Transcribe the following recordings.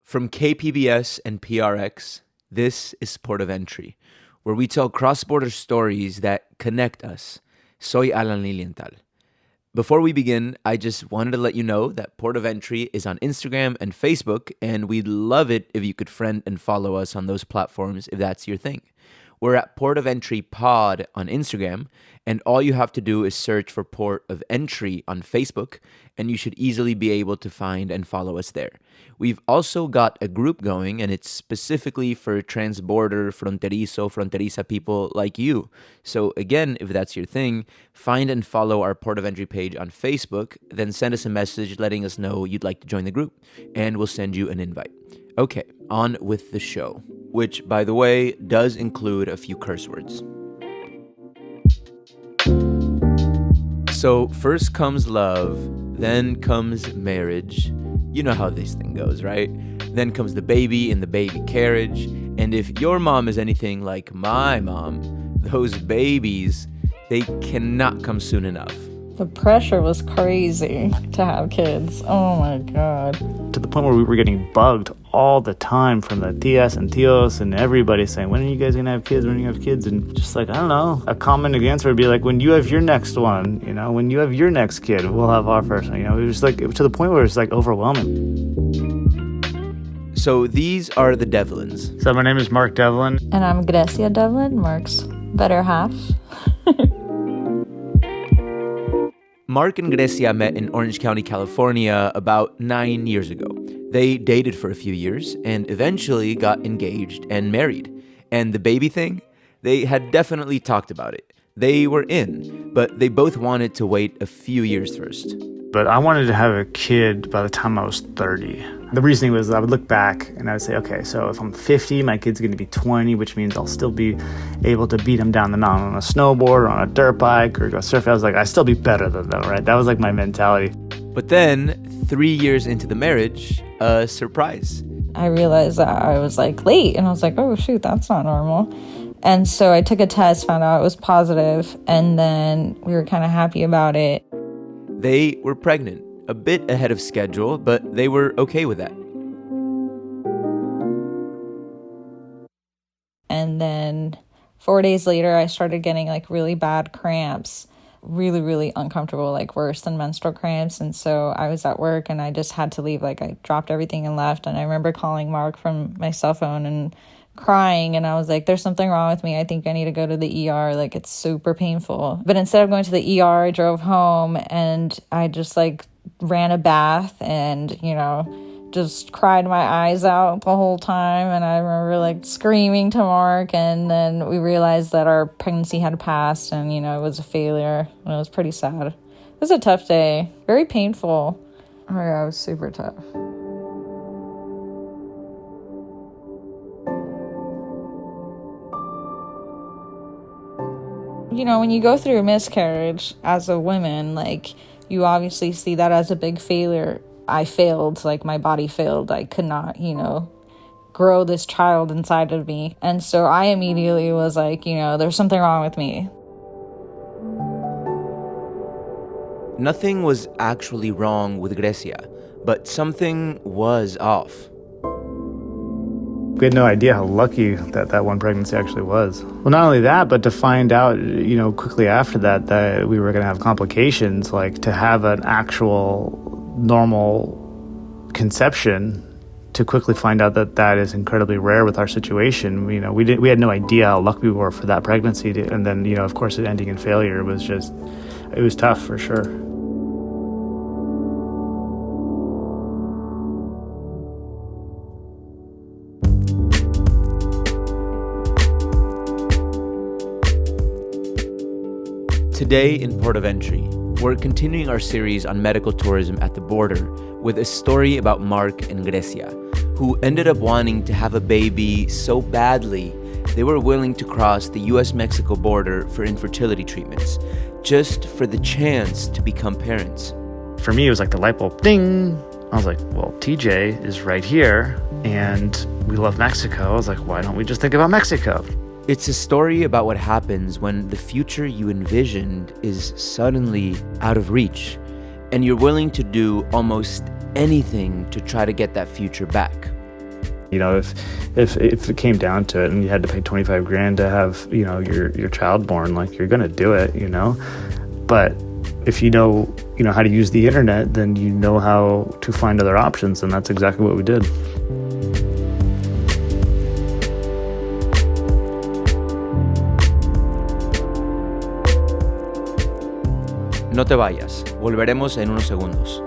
From KPBS and PRX, this is Port of Entry, where we tell cross-border stories that connect us. Soy Alan Lilienthal. Before we begin, I just wanted to let you know that Port of Entry is on Instagram and Facebook, and we'd love it if you could friend and follow us on those platforms if that's your thing. We're at Port of Entry Pod on Instagram, and all you have to do is search for Port of Entry on Facebook, and you should easily be able to find and follow us there. We've also got a group going, and it's specifically for transborder, fronteriza people like you. So again, if that's your thing, find and follow our Port of Entry page on Facebook, then send us a message letting us know you'd like to join the group, and we'll send you an invite. Okay, on with the show, which, by the way, does include a few curse words. So first comes love, then comes marriage. You know how this thing goes, right? Then comes the baby in the baby carriage. And if your mom is anything like my mom, those babies, they cannot come soon enough. The pressure was crazy to have kids. Oh my God. To the point where we were getting bugged all the time from the tias and tios and everybody saying, when are you guys going to have kids? When are you going to have kids? And just like, I don't know, a common answer would be like, when you have your next one, when you have your next kid, we'll have our first one. It was like to the point where it's like overwhelming. So these are the Devlins. So my name is Mark Devlin. And I'm Grecia Devlin, Mark's better half. Mark and Grecia met in Orange County, California about 9 years ago. They dated for a few years and eventually got engaged and married. And the baby thing, they had definitely talked about it. They were in, but they both wanted to wait a few years first. But I wanted to have a kid by the time I was 30. The reasoning was I would look back and I would say, okay, so if I'm 50, my kid's going to be 20, which means I'll still be able to beat him down the mountain on a snowboard or on a dirt bike or go surfing. I was like, I'd still be better than them, right? That was like my mentality. But then, 3 years into the marriage, a surprise. I realized that I was like late and I was like, oh shoot, that's not normal. And so I took a test, found out it was positive, and then we were kind of happy about it. They were pregnant, a bit ahead of schedule, but they were okay with that. And then 4 days later, I started getting like really bad cramps, really, really uncomfortable, like worse than menstrual cramps. And so I was at work and I just had to leave. Like I dropped everything and left. And I remember calling Mark from my cell phone and crying, and I was like, there's something wrong with me. I think I need to go to the ER. Like, it's super painful. But instead of going to the ER, I drove home and I just like ran a bath and, just cried my eyes out the whole time. And I remember like screaming to Mark, and then we realized that our pregnancy had passed and, it was a failure. And it was pretty sad. It was a tough day, very painful. Oh yeah, it was super tough. When you go through a miscarriage as a woman, like, you obviously see that as a big failure. I failed, like, my body failed. I could not, grow this child inside of me. And so I immediately was like, there's something wrong with me. Nothing was actually wrong with Grecia, but something was off. We had no idea how lucky that one pregnancy actually was. Well, not only that, but to find out, quickly after that we were going to have complications, like to have an actual normal conception, to quickly find out that is incredibly rare with our situation. We had no idea how lucky we were for that pregnancy. And then, of course, it ending in failure it was tough for sure. Today in Port of Entry, we're continuing our series on medical tourism at the border with a story about Mark and Grecia, who ended up wanting to have a baby so badly they were willing to cross the US-Mexico border for infertility treatments, just for the chance to become parents. For me, it was like the light bulb, ding! I was like, well, TJ is right here, and we love Mexico. I was like, why don't we just think about Mexico? It's a story about what happens when the future you envisioned is suddenly out of reach, and you're willing to do almost anything to try to get that future back. You know, if it came down to it and you had to pay $25,000 to have, you know, your child born, like, you're gonna do it, you know. But if you know how to use the internet, then you know how to find other options, and that's exactly what we did. No te vayas, volveremos en unos segundos.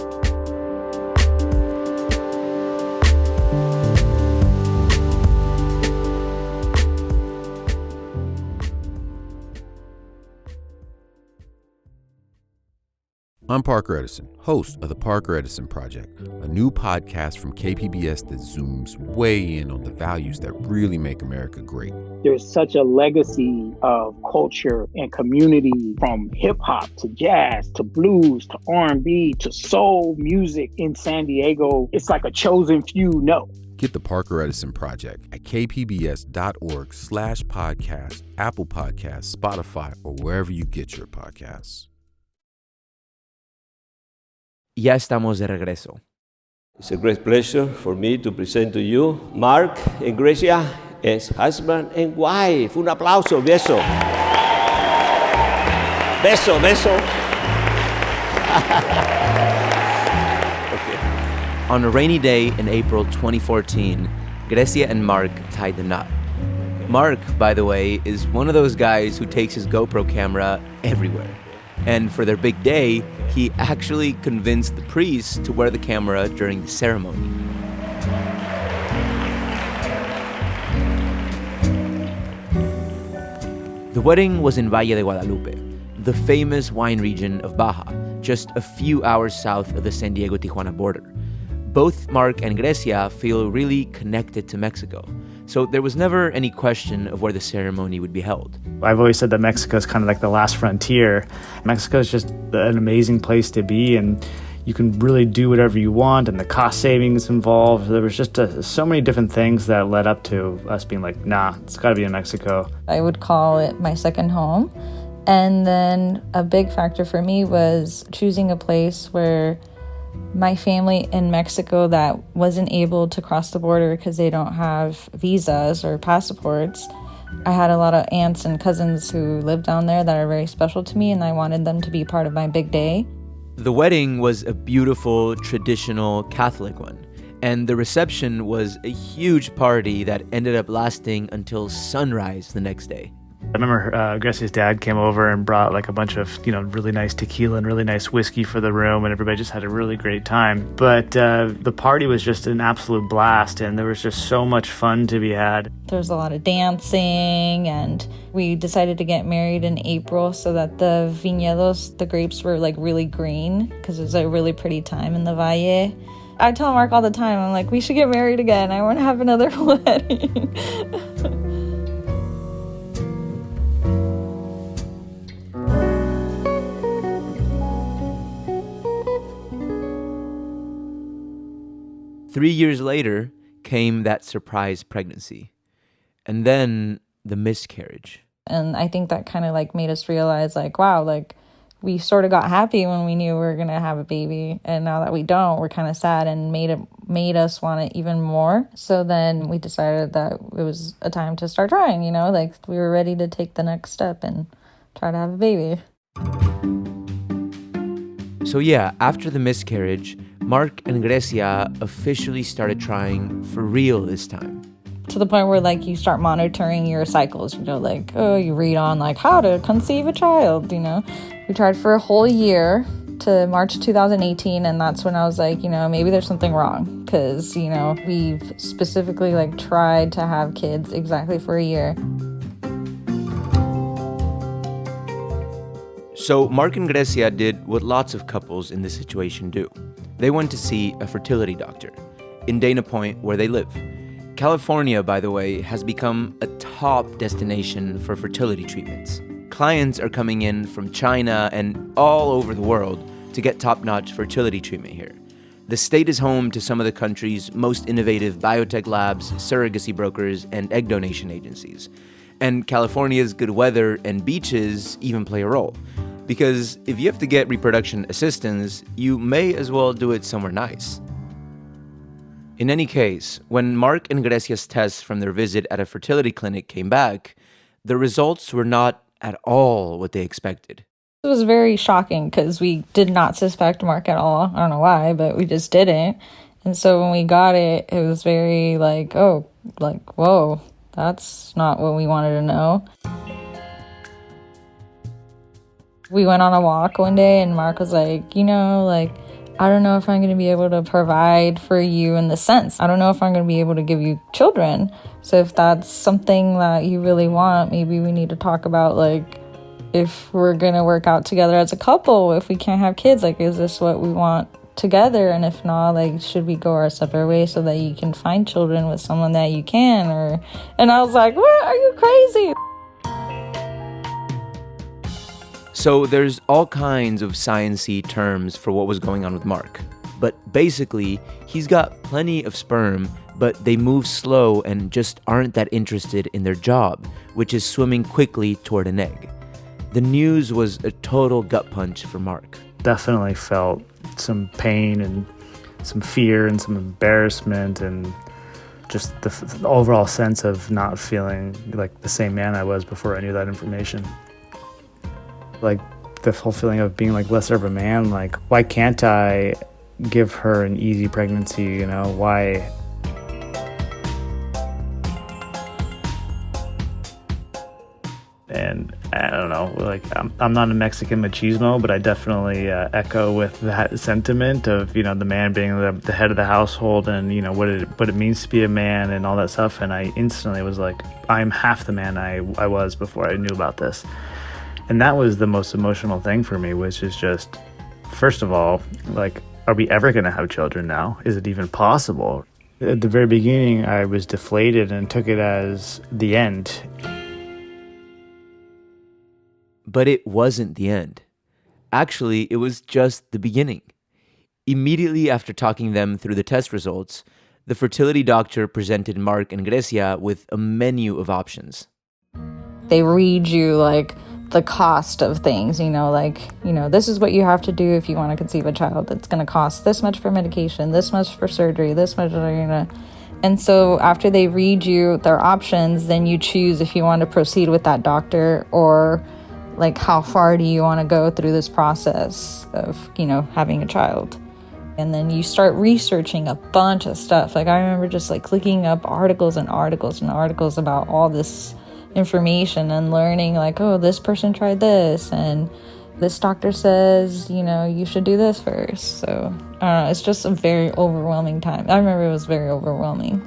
I'm Parker Edison, host of the Parker Edison Project, a new podcast from KPBS that zooms way in on the values that really make America great. There's such a legacy of culture and community, from hip hop to jazz to blues to R&B to soul music in San Diego. It's like a chosen few know. Get the Parker Edison Project at kpbs.org/podcast, Apple Podcasts, Spotify, or wherever you get your podcasts. Ya estamos de regreso. It's a great pleasure for me to present to you Mark and Gracia as husband and wife. Un aplauso, beso. Beso, beso. Okay. On a rainy day in April 2014, Grecia and Mark tied the knot. Mark, by the way, is one of those guys who takes his GoPro camera everywhere. And for their big day, he actually convinced the priest to wear the camera during the ceremony. The wedding was in Valle de Guadalupe, the famous wine region of Baja, just a few hours south of the San Diego-Tijuana border. Both Mark and Grecia feel really connected to Mexico, so there was never any question of where the ceremony would be held. I've always said that Mexico is kind of like the last frontier. Mexico is just an amazing place to be, and you can really do whatever you want, and the cost savings involved. There was just so many different things that led up to us being like, nah, it's got to be in Mexico. I would call it my second home. And then a big factor for me was choosing a place where my family in Mexico that wasn't able to cross the border because they don't have visas or passports. I had a lot of aunts and cousins who lived down there that are very special to me, and I wanted them to be part of my big day. The wedding was a beautiful, traditional Catholic one, and the reception was a huge party that ended up lasting until sunrise the next day. I remember Grecia's dad came over and brought like a bunch of, really nice tequila and really nice whiskey for the room, and everybody just had a really great time. But the party was just an absolute blast, and there was just so much fun to be had. There was a lot of dancing, and we decided to get married in April so that the viñedos, the grapes, were like really green because it was a really pretty time in the Valle. I tell Mark all the time, I'm like, we should get married again. I want to have another wedding. 3 years later came that surprise pregnancy, and then the miscarriage. And I think that kind of like made us realize like, wow, like we sort of got happy when we knew we were going to have a baby. And now that we don't, we're kind of sad, and made us want it even more. So then we decided that it was a time to start trying, like we were ready to take the next step and try to have a baby. So yeah, after the miscarriage, Mark and Grecia officially started trying for real this time. To the point where like you start monitoring your cycles, like, you read on like how to conceive a child, We tried for a whole year to March 2018, and that's when I was like, maybe there's something wrong, because, we've specifically like tried to have kids exactly for a year. So Mark and Grecia did what lots of couples in this situation do. They went to see a fertility doctor in Dana Point, where they live. California, by the way, has become a top destination for fertility treatments. Clients are coming in from China and all over the world to get top-notch fertility treatment here. The state is home to some of the country's most innovative biotech labs, surrogacy brokers, and egg donation agencies. And California's good weather and beaches even play a role. Because if you have to get reproduction assistance, you may as well do it somewhere nice. In any case, when Mark and Grecia's tests from their visit at a fertility clinic came back, the results were not at all what they expected. It was very shocking because we did not suspect Mark at all. I don't know why, but we just didn't. And so when we got it, it was very like, oh, like, whoa, that's not what we wanted to know. We went on a walk one day and Mark was like, I don't know if I'm going to be able to provide for you in the sense. I don't know if I'm going to be able to give you children. So if that's something that you really want, maybe we need to talk about, like, if we're going to work out together as a couple, if we can't have kids, like, is this what we want together? And if not, like, should we go our separate ways so that you can find children with someone that you can? And I was like, what? Are you crazy? So there's all kinds of science-y terms for what was going on with Mark. But basically, he's got plenty of sperm, but they move slow and just aren't that interested in their job, which is swimming quickly toward an egg. The news was a total gut punch for Mark. Definitely felt some pain and some fear and some embarrassment and just the overall sense of not feeling like the same man I was before I knew that information. Like the whole feeling of being like lesser of a man, like why can't I give her an easy pregnancy, why? And I don't know, like I'm not a Mexican machismo, but I definitely echo with that sentiment of, the man being the head of the household and, what it means to be a man and all that stuff. And I instantly was like, I'm half the man I was before I knew about this. And that was the most emotional thing for me, which is just, first of all, like, are we ever going to have children now? Is it even possible? At the very beginning, I was deflated and took it as the end. But it wasn't the end. Actually, it was just the beginning. Immediately after talking them through the test results, the fertility doctor presented Mark and Grecia with a menu of options. They read you, like, the cost of things, this is what you have to do if you want to conceive a child. It's going to cost this much for medication, this much for surgery, this much, And so after they read you their options, then you choose if you want to proceed with that doctor or, like, how far do you want to go through this process of, having a child. And then you start researching a bunch of stuff. Like, I remember just, like, clicking up articles and articles and articles about all this information and learning, like, oh, this person tried this and this doctor says, you should do this first. So I don't know, it's just a very overwhelming time. I remember it was very overwhelming.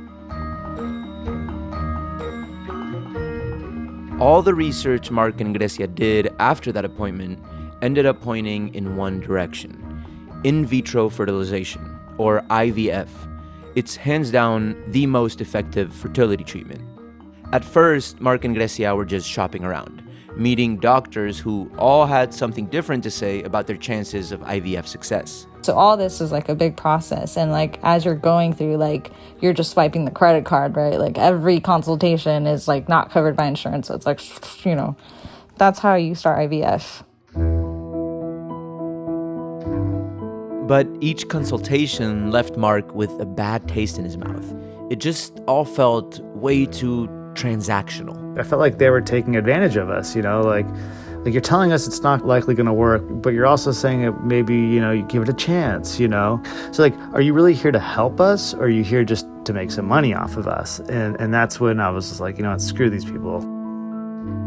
All the research Mark and Grecia did after that appointment ended up pointing in one direction: in vitro fertilization, or IVF. It's hands down the most effective fertility treatment. At first, Mark and Grecia were just shopping around, meeting doctors who all had something different to say about their chances of IVF success. So all this is like a big process. And like, as you're going through, like, you're just swiping the credit card, right? Like, every consultation is like not covered by insurance. So it's like, that's how you start IVF. But each consultation left Mark with a bad taste in his mouth. It just all felt way too transactional. I felt like they were taking advantage of us, like you're telling us it's not likely going to work, but you're also saying that maybe, you give it a chance, So like, are you really here to help us, or are you here just to make some money off of us? And that's when I was just like, screw these people.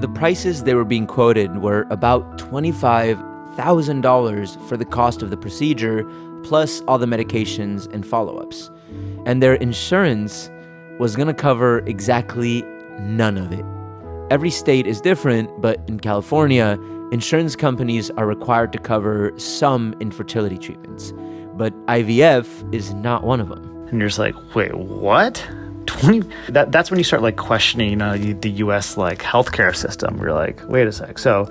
The prices they were being quoted were about $25,000 for the cost of the procedure, plus all the medications and follow-ups. And their insurance was going to cover exactly none of it. Every state is different, but in California, insurance companies are required to cover some infertility treatments. But IVF is not one of them. And you're just like, wait, what? 20? That's when you start like questioning, the U.S. like healthcare system. You're like, wait a sec. So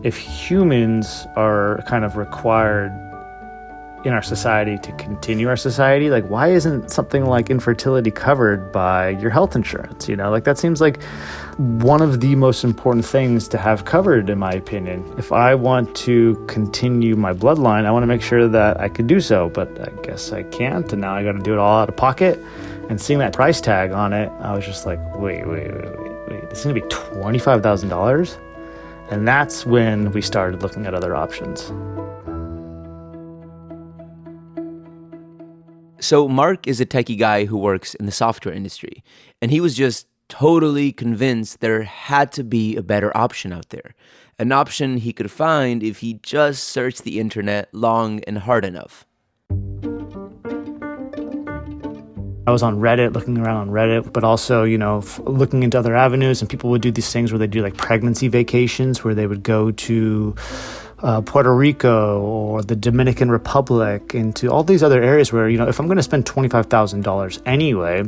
if humans are kind of required in our society to continue our society. Like, why isn't something like infertility covered by your health insurance? Like that seems like one of the most important things to have covered, in my opinion. If I want to continue my bloodline, I want to make sure that I can do so, but I guess I can't, and now I got to do it all out of pocket. And seeing that price tag on it, I was just like, wait, this is going to be $25,000? And that's when we started looking at other options. So Mark is a techie guy who works in the software industry, and he was just totally convinced there had to be a better option out there, an option he could find if he just searched the internet long and hard enough. I was on Reddit, looking around on Reddit, but also, looking into other avenues, and people would do these things where they do like pregnancy vacations, where they would go to Puerto Rico or the Dominican Republic, into all these other areas where, if I'm going to spend $25,000 anyway,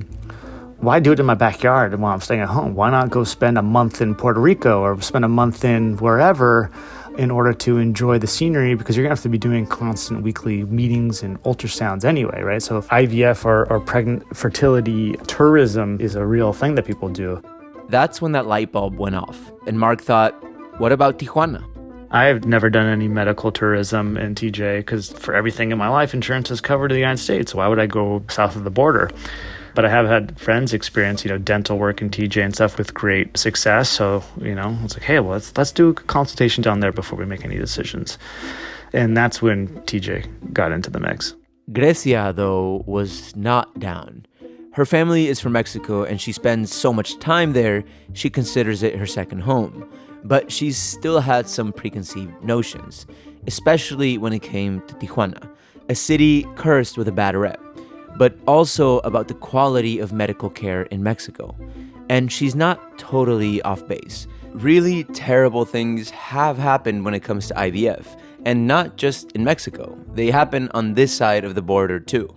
why do it in my backyard while I'm staying at home? Why not go spend a month in Puerto Rico or spend a month in wherever in order to enjoy the scenery? Because you're going to have to be doing constant weekly meetings and ultrasounds anyway, right? So IVF or pregnant fertility tourism is a real thing that people do. That's when that light bulb went off, and Mark thought, what about Tijuana? I've never done any medical tourism in TJ because for everything in my life, insurance is covered in the United States. So why would I go south of the border? But I have had friends experience, dental work in TJ and stuff with great success. So, it's like, hey, well, let's do a consultation down there before we make any decisions. And that's when TJ got into the mix. Grecia, though, was not down. Her family is from Mexico, and she spends so much time there, she considers it her second home. But she's still had some preconceived notions, especially when it came to Tijuana, a city cursed with a bad rep, but also about the quality of medical care in Mexico. And she's not totally off base. Really terrible things have happened when it comes to IVF, and not just in Mexico. They happen on this side of the border too.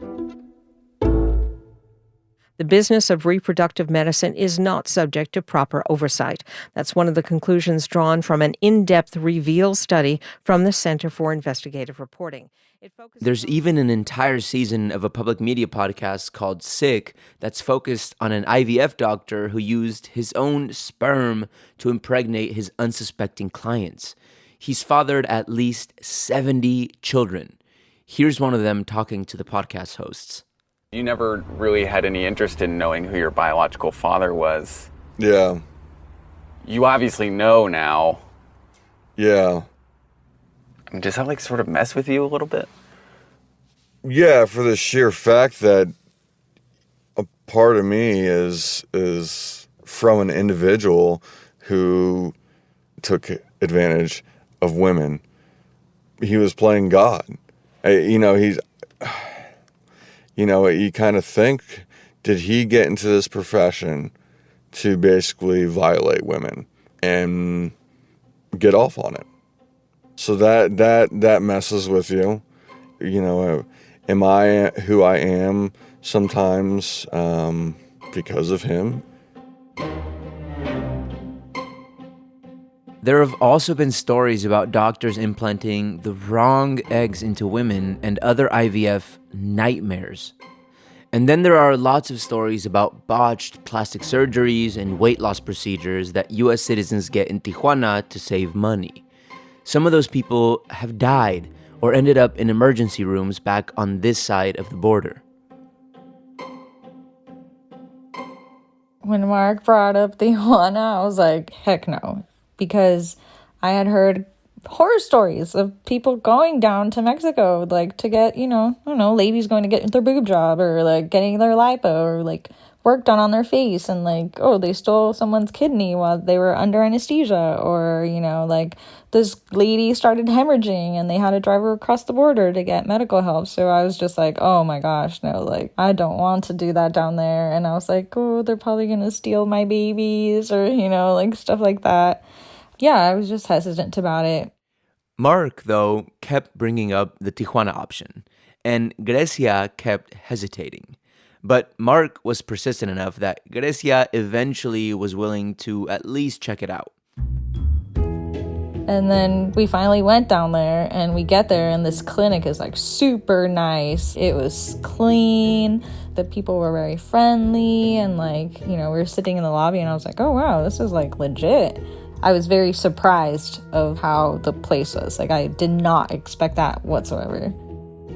The business of reproductive medicine is not subject to proper oversight. That's one of the conclusions drawn from an in-depth Reveal study from the Center for Investigative Reporting. There's even an entire season of a public media podcast called Sick that's focused on an IVF doctor who used his own sperm to impregnate his unsuspecting clients. He's fathered at least 70 children. Here's one of them talking to the podcast hosts. You never really had any interest in knowing who your biological father was. Yeah. You obviously know now. Yeah. Does that sort of mess with you a little bit? Yeah, for the sheer fact that a part of me is from an individual who took advantage of women. He was playing God. You kind of think, did he get into this profession to basically violate women and get off on it? So that messes with you. Am I who I am sometimes because of him? There have also been stories about doctors implanting the wrong eggs into women and other IVF nightmares. And then there are lots of stories about botched plastic surgeries and weight loss procedures that U.S. citizens get in Tijuana to save money. Some of those people have died or ended up in emergency rooms back on this side of the border. When Mark brought up Tijuana, I was like, heck no. Because I had heard horror stories of people going down to Mexico, to get, ladies going to get their boob job or getting their lipo or work done on their face and they stole someone's kidney while they were under anesthesia or, this lady started hemorrhaging and they had to drive her across the border to get medical help. So I was just like, oh my gosh, no, I don't want to do that down there. And I was like, oh, they're probably going to steal my babies or, stuff like that. Yeah, I was just hesitant about it. Mark, though, kept bringing up the Tijuana option, and Grecia kept hesitating. But Mark was persistent enough that Grecia eventually was willing to at least check it out. And then we finally went down there, and we get there, and this clinic is like super nice. It was clean. The people were very friendly, and like, we were sitting in the lobby, and I was like, oh wow, this is like legit. I was very surprised of how the place was. Like, I did not expect that whatsoever.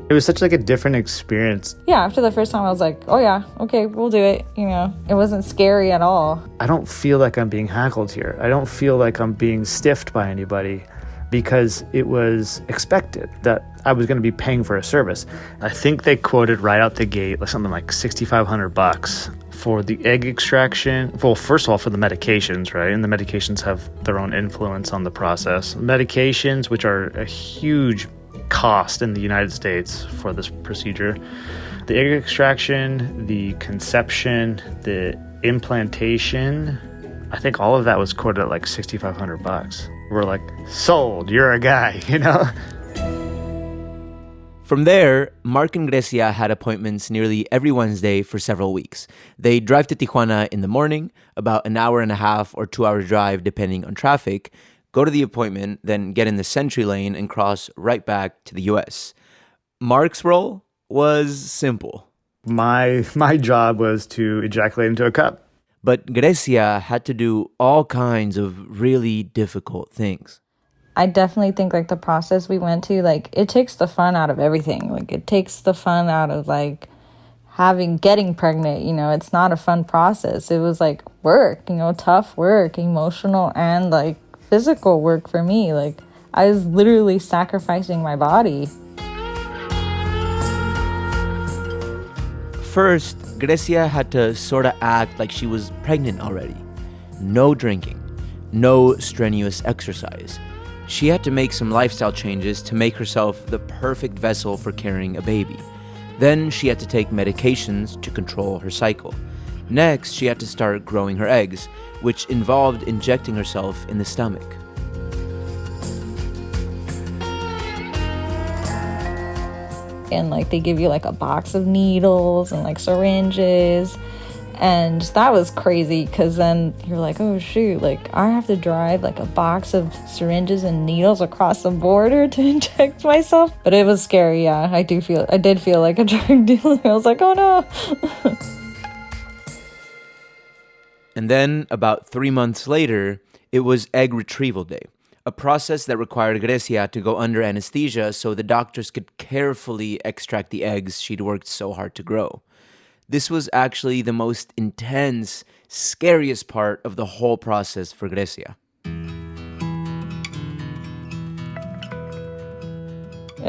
It was such like a different experience. Yeah, after the first time I was like, oh yeah, okay, we'll do it. It wasn't scary at all. I don't feel like I'm being haggled here. I don't feel like I'm being stiffed by anybody, because it was expected that I was going to be paying for a service. I think they quoted right out the gate like something like $6,500 for the egg extraction. Well, first of all, for the medications, right? And the medications have their own influence on the process. Medications, which are a huge cost in the United States for this procedure. The egg extraction, the conception, the implantation, I think all of that was quoted at like $6,500. We're like, sold, you're a guy, From there, Mark and Grecia had appointments nearly every Wednesday for several weeks. They drive to Tijuana in the morning, about an hour and a half or 2-hour drive depending on traffic, go to the appointment, then get in the Sentry lane and cross right back to the US. Mark's role was simple. My job was to ejaculate into a cup. But Grecia had to do all kinds of really difficult things. I definitely think like the process we went to, like, it takes the fun out of everything. Like, it takes the fun out of like getting pregnant. It's not a fun process. It was like work, tough work, emotional and like physical work for me. Like, I was literally sacrificing my body. First, Grecia had to sort of act like she was pregnant already. No drinking, no strenuous exercise. She had to make some lifestyle changes to make herself the perfect vessel for carrying a baby. Then she had to take medications to control her cycle. Next, she had to start growing her eggs, which involved injecting herself in the stomach. And like they give you like a box of needles and like syringes, and that was crazy because then you're like, oh shoot, like I have to drive like a box of syringes and needles across the border to inject myself. But it was scary. Yeah, I did feel like a drug dealer. I was like, oh no. And then about 3 months later, it was egg retrieval day, a process that required Grecia to go under anesthesia so the doctors could carefully extract the eggs she'd worked so hard to grow. This was actually the most intense, scariest part of the whole process for Grecia. And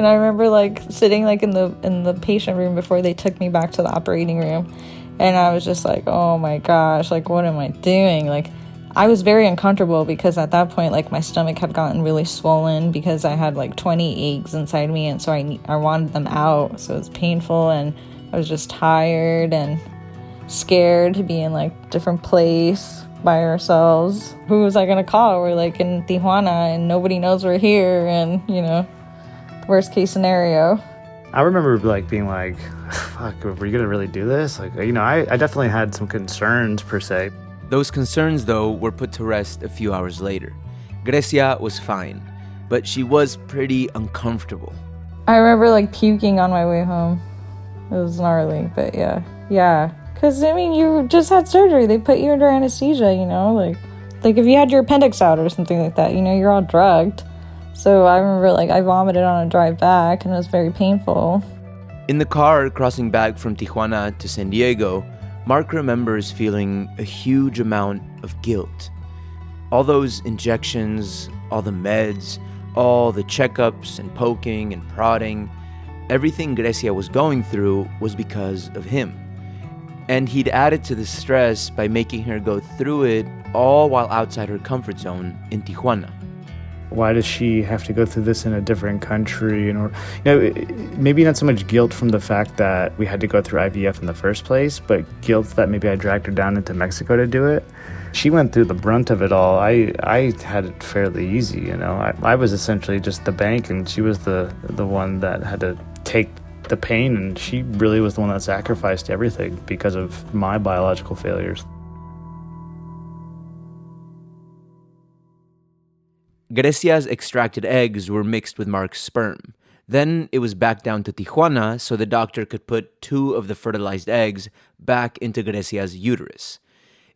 I remember like sitting like in the patient room before they took me back to the operating room, and I was just like, oh my gosh, like what am I doing? Like, I was very uncomfortable because at that point, like my stomach had gotten really swollen because I had like 20 eggs inside me, and so I wanted them out. So it was painful, and I was just tired and scared to be in like different place by ourselves. Who was I gonna call? We're like in Tijuana and nobody knows we're here, and worst case scenario. I remember like being like, fuck, were you gonna really do this? Like, I definitely had some concerns per se. Those concerns, though, were put to rest a few hours later. Grecia was fine, but she was pretty uncomfortable. I remember like puking on my way home. It was gnarly, but yeah. Because, you just had surgery. They put you under anesthesia, like if you had your appendix out or something like that, you're all drugged. So I remember like I vomited on a drive back, and it was very painful. In the car crossing back from Tijuana to San Diego, Mark remembers feeling a huge amount of guilt. All those injections, all the meds, all the checkups and poking and prodding, everything Grecia was going through was because of him. And he'd added to the stress by making her go through it all while outside her comfort zone in Tijuana. Why does she have to go through this in a different country? Maybe not so much guilt from the fact that we had to go through IVF in the first place, but guilt that maybe I dragged her down into Mexico to do it. She went through the brunt of it all. I had it fairly easy, I was essentially just the bank, and she was the one that had to take the pain, and she really was the one that sacrificed everything because of my biological failures. Grecia's extracted eggs were mixed with Mark's sperm. Then it was back down to Tijuana so the doctor could put 2 of the fertilized eggs back into Grecia's uterus.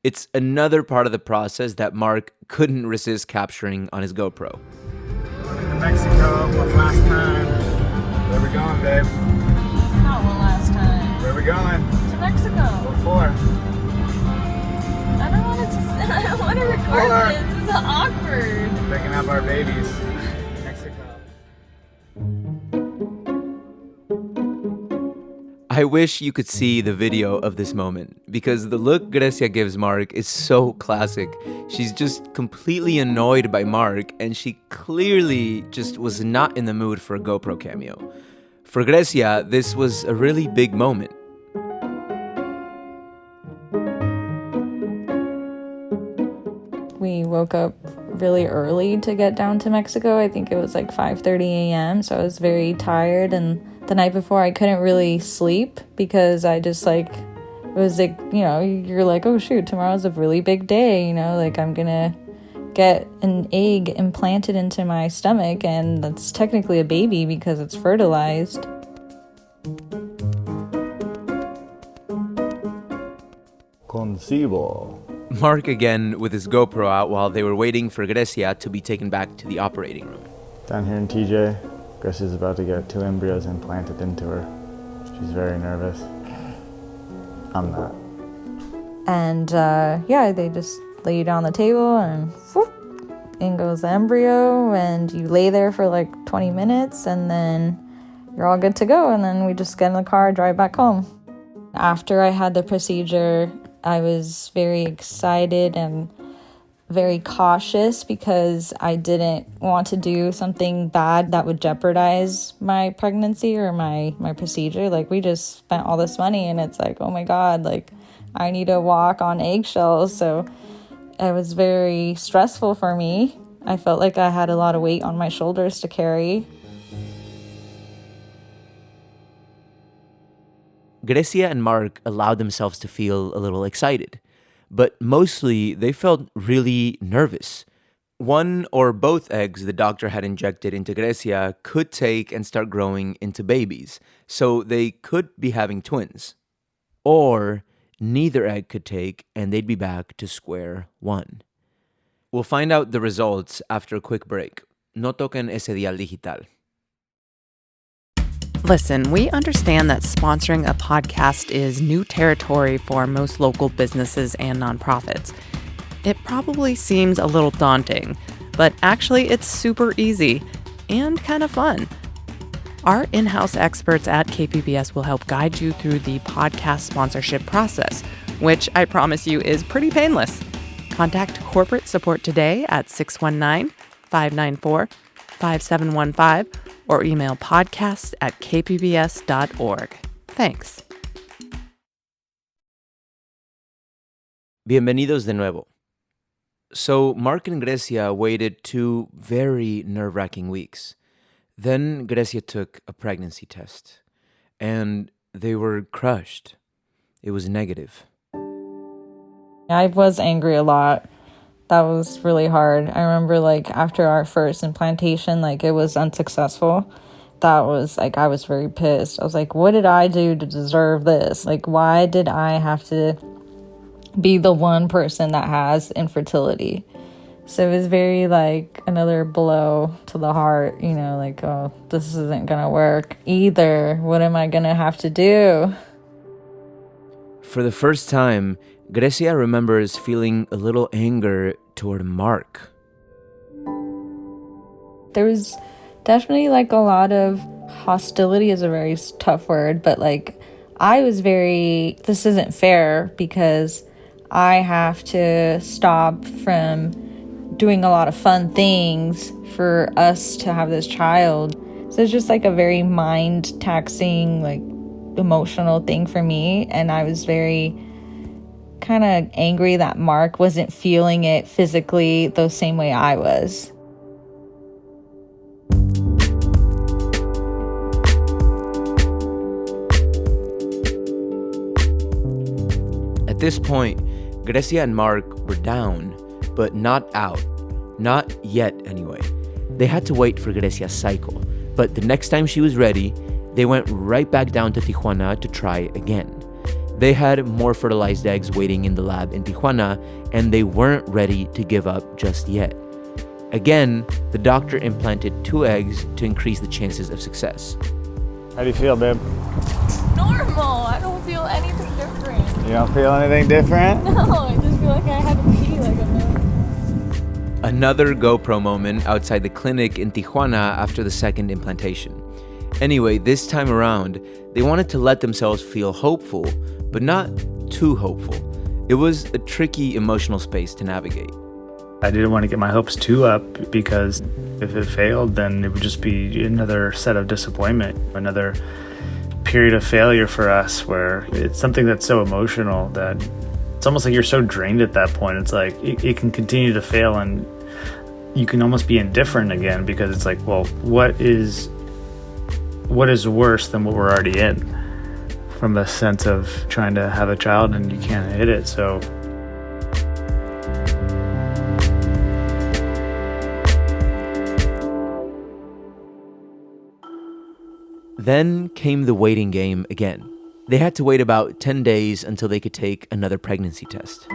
It's another part of the process that Mark couldn't resist capturing on his GoPro. Going to Mexico one last time. Where we going, babe? Not one last time. Where we going? To Mexico. What for? I don't want to record this. This is awkward. Picking up our babies. Mexico. I wish you could see the video of this moment, because the look Grecia gives Mark is so classic. She's just completely annoyed by Mark, and she clearly just was not in the mood for a GoPro cameo. For Grecia, this was a really big moment. We woke up really early to get down to Mexico. I think it was like 5:30 a.m. So I was very tired, and the night before I couldn't really sleep because I just it was like, you're like, oh shoot, tomorrow's a really big day, like I'm gonna get an egg implanted into my stomach, and that's technically a baby because it's fertilized. Concibo. Mark again with his GoPro out while they were waiting for Grecia to be taken back to the operating room. Down here in TJ, Grecia's about to get 2 embryos implanted into her. She's very nervous. I'm not. And they just lay you down on the table and whoop, in goes the embryo, and you lay there for like 20 minutes and then you're all good to go, and then we just get in the car, drive back home. After I had the procedure, I was very excited and very cautious because I didn't want to do something bad that would jeopardize my pregnancy or my procedure. Like, we just spent all this money, and it's like, oh my God, like I need to walk on eggshells. So it was very stressful for me. I felt like I had a lot of weight on my shoulders to carry. Grecia and Mark allowed themselves to feel a little excited, but mostly they felt really nervous. 1 or both eggs the doctor had injected into Grecia could take and start growing into babies, so they could be having twins. Or neither egg could take and they'd be back to square one. We'll find out the results after a quick break. No toquen ese dial digital. Listen, we understand that sponsoring a podcast is new territory for most local businesses and nonprofits. It probably seems a little daunting, but actually it's super easy and kind of fun. Our in-house experts at KPBS will help guide you through the podcast sponsorship process, which I promise you is pretty painless. Contact corporate support today at 619-594-5715 or email podcasts@kpbs.org. Thanks. Bienvenidos de nuevo. So Mark and Grecia waited 2 very nerve-wracking weeks. Then Grecia took a pregnancy test, and they were crushed. It was negative. I was angry a lot. That was really hard. I remember after our first implantation, it was unsuccessful. That was I was very pissed. I was like, what did I do to deserve this? Why did I have to be the one person that has infertility? So it was very another blow to the heart, oh, this isn't gonna work either. What am I gonna have to do? For the first time, Grecia remembers feeling a little anger toward Mark. There was definitely a lot of hostility is a very tough word, but I was this isn't fair because I have to stop from doing a lot of fun things for us to have this child. So it's just a very mind-taxing, emotional thing for me. And I was very kind of angry that Mark wasn't feeling it physically the same way I was. At this point, Grecia and Mark were down, but not out. Not yet, anyway. They had to wait for Grecia's cycle, but the next time she was ready, they went right back down to Tijuana to try again. They had more fertilized eggs waiting in the lab in Tijuana, and they weren't ready to give up just yet. Again, the doctor implanted 2 eggs to increase the chances of success. How do you feel, babe? Normal. I don't feel anything different. You don't feel anything different? No, I just feel like I had to pee like a minute. Another GoPro moment outside the clinic in Tijuana after the second implantation. Anyway, this time around, they wanted to let themselves feel hopeful, but not too hopeful. It was a tricky emotional space to navigate. I didn't want to get my hopes too up because if it failed, then it would just be another set of disappointment, another period of failure for us where it's something that's so emotional that it's almost like you're so drained at that point. It's like it can continue to fail and you can almost be indifferent again because it's like, well, what is worse than what we're already in from the sense of trying to have a child and you can't hit it. So then came the waiting game again. They had to wait about 10 days until they could take another pregnancy test.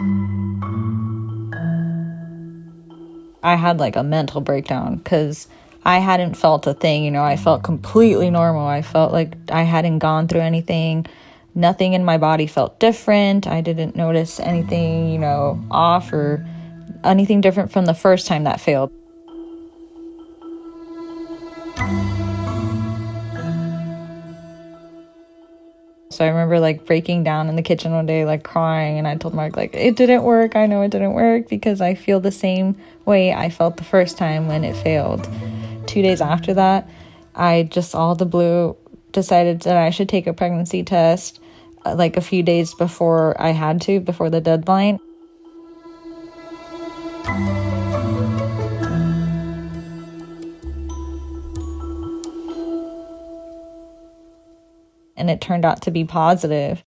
I had like a mental breakdown because I hadn't felt a thing, I felt completely normal. I felt like I hadn't gone through anything. Nothing in my body felt different. I didn't notice anything, off or anything different from the first time that failed. So I remember breaking down in the kitchen one day, crying, and I told Mark, it didn't work. I know it didn't work because I feel the same way I felt the first time when it failed. 2 days after that, I just all the blue decided that I should take a pregnancy test a few days before I had to, before the deadline. And it turned out to be positive.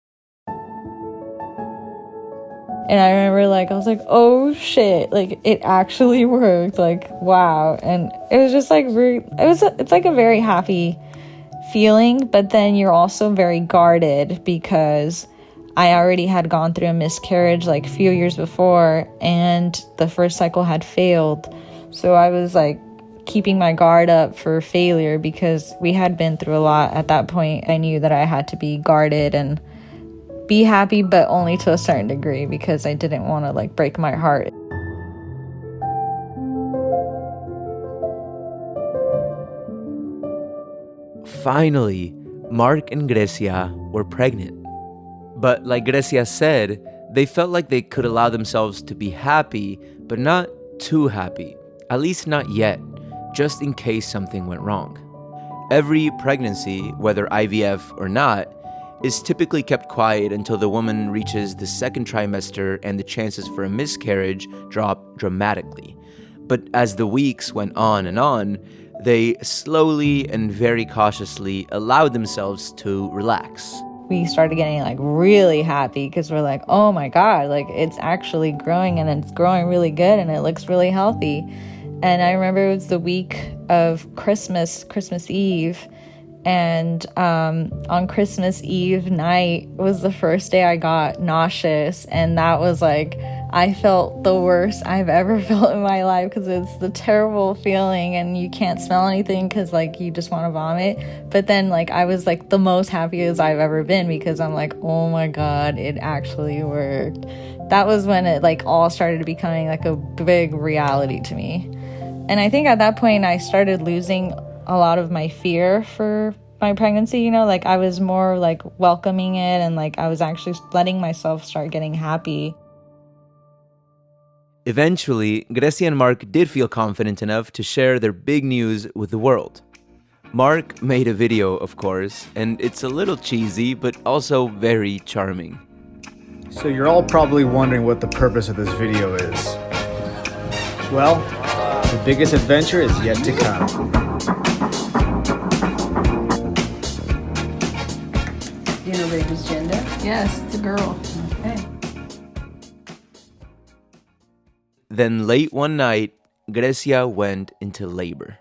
And I remember I was like, oh shit, it actually worked, wow. And it was just it's a very happy feeling, but then you're also very guarded because I already had gone through a miscarriage a few years before and the first cycle had failed. So I was keeping my guard up for failure because we had been through a lot at that point. I knew that I had to be guarded and be happy, but only to a certain degree because I didn't want to break my heart. Finally, Mark and Grecia were pregnant. But like Grecia said, they felt like they could allow themselves to be happy, but not too happy, at least not yet, just in case something went wrong. Every pregnancy, whether IVF or not, is typically kept quiet until the woman reaches the second trimester and the chances for a miscarriage drop dramatically. But as the weeks went on and on, they slowly and very cautiously allowed themselves to relax. We started getting really happy because we're oh my God, it's actually growing and it's growing really good and it looks really healthy. And I remember it was the week of Christmas Eve. And on Christmas Eve night was the first day I got nauseous. And that was I felt the worst I've ever felt in my life because it's the terrible feeling and you can't smell anything because you just want to vomit. But then I was the most happiest I've ever been because I'm oh my God, it actually worked. That was when it all started becoming a big reality to me. And I think at that point I started losing a lot of my fear for my pregnancy, I was more welcoming it and I was actually letting myself start getting happy. Eventually, Grecia and Mark did feel confident enough to share their big news with the world. Mark made a video, of course, and it's a little cheesy, but also very charming. So you're all probably wondering what the purpose of this video is. Well, the biggest adventure is yet to come. Do you know baby's gender? Yes, it's a girl. Okay. Then late one night, Grecia went into labor.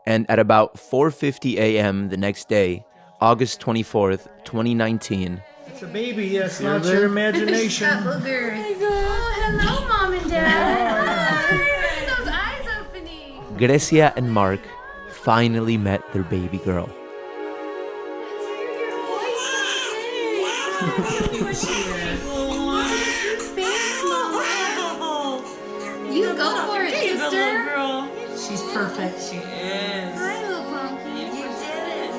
And at about 4:50 a.m. the next day, August 24th, 2019, it's a baby, yes, not your imagination. Oh, hello, Mom and Dad. Look at those eyes opening. Grecia and Mark finally met their baby girl. You go for it, sister. Girl. She's perfect. She is. Hi, little pumpkin. You did it.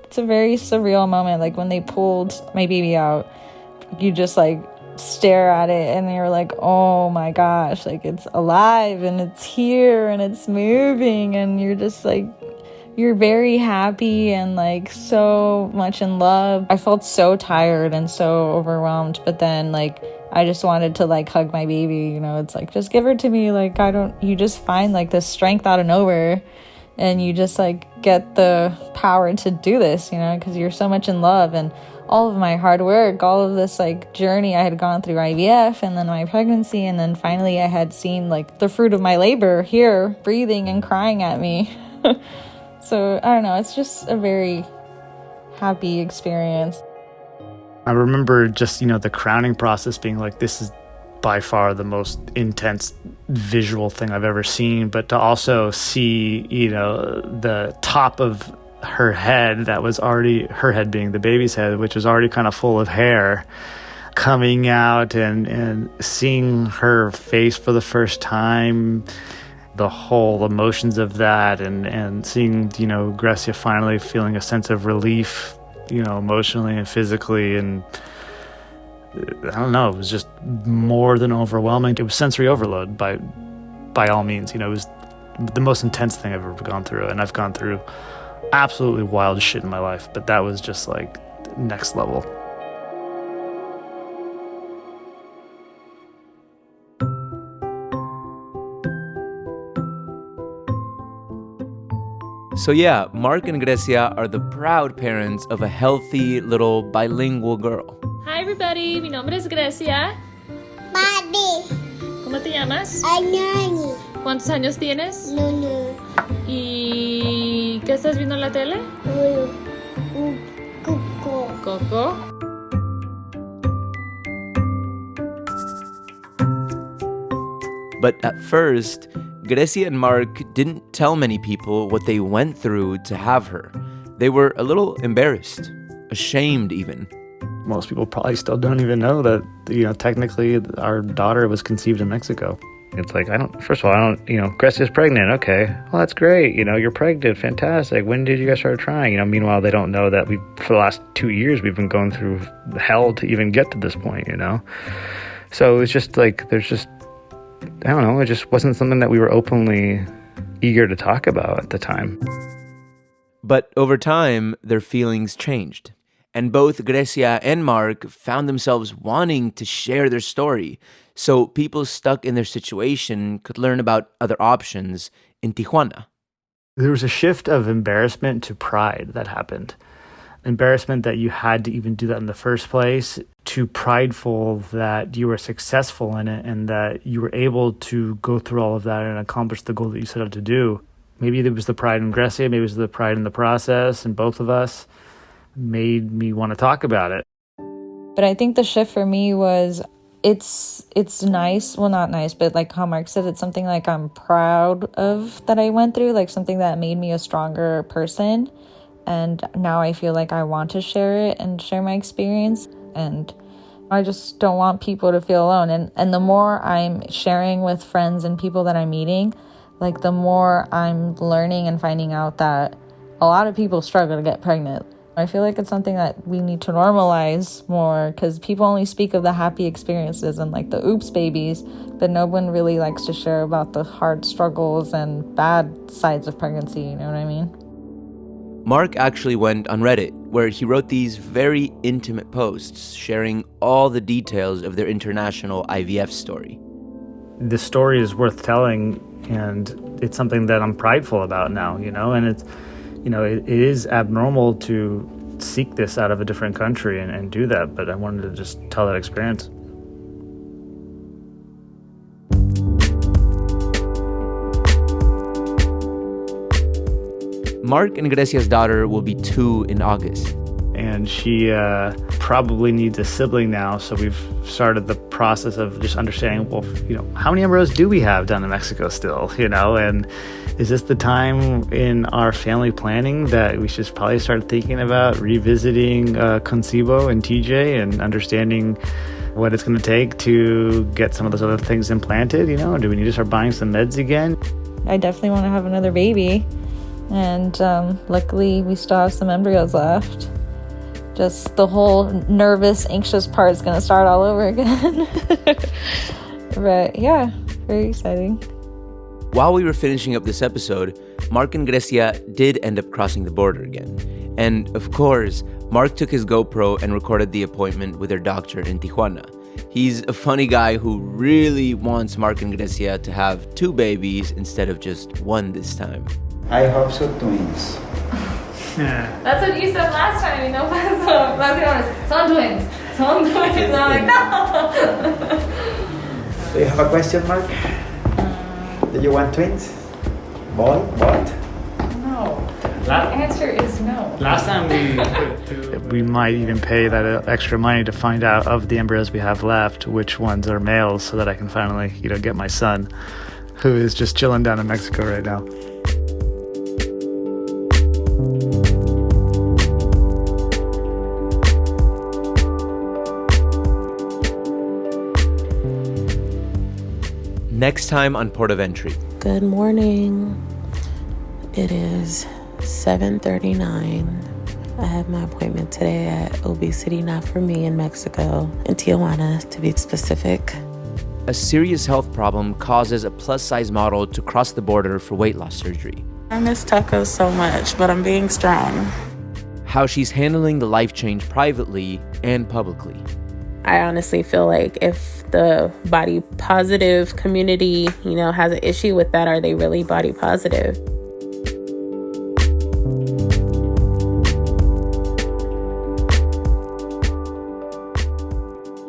It's a very surreal moment. Like when they pulled my baby out, you just like stare at it and you're like, oh my gosh, like it's alive and it's here and it's moving, and you're just like, you're very happy and like so much in love. I felt so tired and so overwhelmed, but then like I just wanted to like hug my baby, you know. It's like, just give her to me. Like you just find like this strength out of nowhere, and you just like get the power to do this, you know, because you're so much in love. And all of my hard work, all of this like journey I had gone through IVF and then my pregnancy, and then finally I had seen like the fruit of my labor here breathing and crying at me. So I don't know, it's just a very happy experience. I remember just, the crowning process being like, this is by far the most intense visual thing I've ever seen. But to also see, the top of her head that was already, her head being the baby's head, which was already kind of full of hair, coming out and seeing her face for the first time, the whole emotions of that, and seeing, Grecia finally feeling a sense of relief, emotionally and physically. And I don't know, it was just more than overwhelming. It was sensory overload by all means. It was the most intense thing I've ever gone through, and I've gone through absolutely wild shit in my life, but that was just like next level. So yeah, Mark and Grecia are the proud parents of a healthy little bilingual girl. Hi everybody, mi nombre es Grecia. Papi. ¿Cómo te llamas? Anani. ¿Cuántos años tienes? No. ¿Y qué estás viendo en la tele? Coco. Coco. But at first, Grecia and Mark didn't tell many people what they went through to have her. They were a little embarrassed, ashamed even. Most people probably still don't even know that, technically our daughter was conceived in Mexico. It's like, Grecia's pregnant. Okay. Well, that's great. You're pregnant. Fantastic. When did you guys start trying? Meanwhile, they don't know that for the last 2 years, we've been going through hell to even get to this point, So it's just like, it just wasn't something that we were openly eager to talk about at the time. But over time, their feelings changed. And both Grecia and Mark found themselves wanting to share their story, so people stuck in their situation could learn about other options in Tijuana. There was a shift of embarrassment to pride that happened. Embarrassment that you had to even do that in the first place, to prideful that you were successful in it and that you were able to go through all of that and accomplish the goal that you set out to do. Maybe it was the pride in Grecia, maybe it was the pride in the process, and both of us made me want to talk about it. But I think the shift for me was, it's nice, well, not nice, but like how Mark said, it's something like I'm proud of that I went through, like something that made me a stronger person. And now I feel like I want to share it and share my experience. And I just don't want people to feel alone. And the more I'm sharing with friends and people that I'm meeting, like the more I'm learning and finding out that a lot of people struggle to get pregnant. I feel like it's something that we need to normalize more, because people only speak of the happy experiences and like the oops babies, but no one really likes to share about the hard struggles and bad sides of pregnancy, you know what I mean? Mark actually went on Reddit, where he wrote these very intimate posts sharing all the details of their international IVF story. The story is worth telling, And it's something that I'm prideful about now, and it's, it is abnormal to seek this out of a different country and do that, but I wanted to just tell that experience. Mark and Grecia's daughter will be 2 in August. And she probably needs a sibling now, so we've started the process of just understanding, well, how many embryos do we have down in Mexico still, and is this the time in our family planning that we should probably start thinking about revisiting Concebo and TJ and understanding what it's going to take to get some of those other things implanted, Do we need to start buying some meds again? I definitely want to have another baby. And luckily, we still have some embryos left. Just the whole nervous, anxious part is going to start all over again. But yeah, very exciting. While we were finishing up this episode, Mark and Grecia did end up crossing the border again. And of course, Mark took his GoPro and recorded the appointment with their doctor in Tijuana. He's a funny guy who really wants Mark and Grecia to have 2 babies instead of just 1 this time. I hope so, twins. That's what you said last time, Son twins. I'm like, no. Do you have a question, Mark? Do you want twins? Boy? What? No. The answer is no. Last time we might even pay that extra money to find out of the embryos we have left, which ones are males, so that I can finally, get my son, who is just chilling down in Mexico right now. Next time on Port of Entry. Good morning. It is 7:39. I have my appointment today at Obesity Not For Me in Mexico, in Tijuana, to be specific. A serious health problem causes a plus-size model to cross the border for weight loss surgery. I miss tacos so much, but I'm being strong. How she's handling the life change privately and publicly. I honestly feel like if the body positive community, has an issue with that, are they really body positive?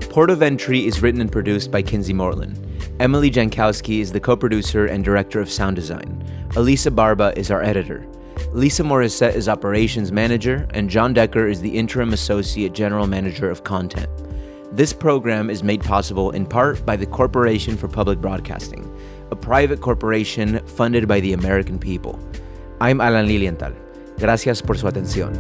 Port of Entry is written and produced by Kinsee Morlan. Emily Jankowski is the co-producer and director of sound design. Alisa Barba is our editor. Lisa Morrisette is operations manager, and John Decker is the interim associate general manager of content. This program is made possible in part by the Corporation for Public Broadcasting, a private corporation funded by the American people. I'm Alan Lilienthal. Gracias por su atención.